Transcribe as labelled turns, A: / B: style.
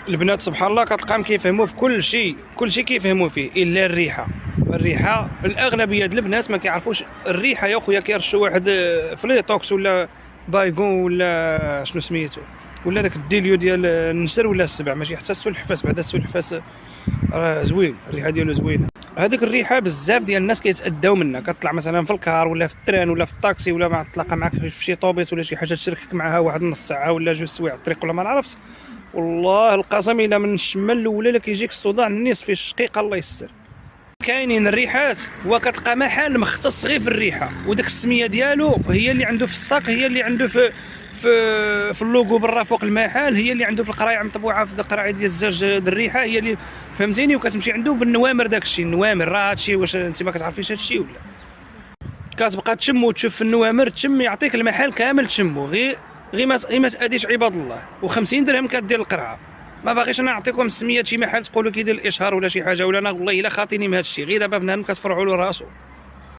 A: البنات سبحان الله كتلقاهم كيفهموا في كل شيء كيفهموا فيه الا الريحه الاغلبيه ديال البنات ما كيعرفوش الريحه يا خويا. كيرشوا واحد فليتوكس ولا بايغون ولا شنو سميتو ولا داك الديليو ديال النسر ولا السبع، ماشي حتى السلحفاس. بعدا السلحفاس راه زوين، الريحه ديالو زوينه. هذيك الريحه بزاف ديال الناس كيتاداو منها. كطلع مثلا في الكار ولا في التران ولا في الطاكسي ولا ما تلاقى معك في شي طوبيس ولا شي حاجه تشركك معها واحد نص ساعه ولا جوج سوايع الطريق ولا ما عرفت، والله القسم الا من الشمال الاولى لا كيجيك الصداع النصفي الشقيق الله يستر. كاينين الريحات وكتلقى محل مختص غير في الريحه، وداك السميه ديالو هي اللي عنده في الساق، هي اللي عنده في اللوغو برا فوق المحل، هي اللي عنده في القرايه مطبوعه في القرايه ديال الزاج د الريحه، هي اللي فهمتيني. وكتمشي عنده بالنوامر داك الشيء، النوامر راه هادشي. واش انت ما كتعرفيش هادشي ولا كتبقى تشم وتشوف في النوامر، تشم يعطيك المحل كامل تشمو. غير ما تاديش عباد الله. و50 درهم كدير القرعه. ما باغيش انا نعطيكم السميات شي محل تقولوا كيدير الاشهار ولا شي حاجه، ولا انا والله الا خاطيني من هادشي. غير دابا بنادم كتفرعوا له راسو.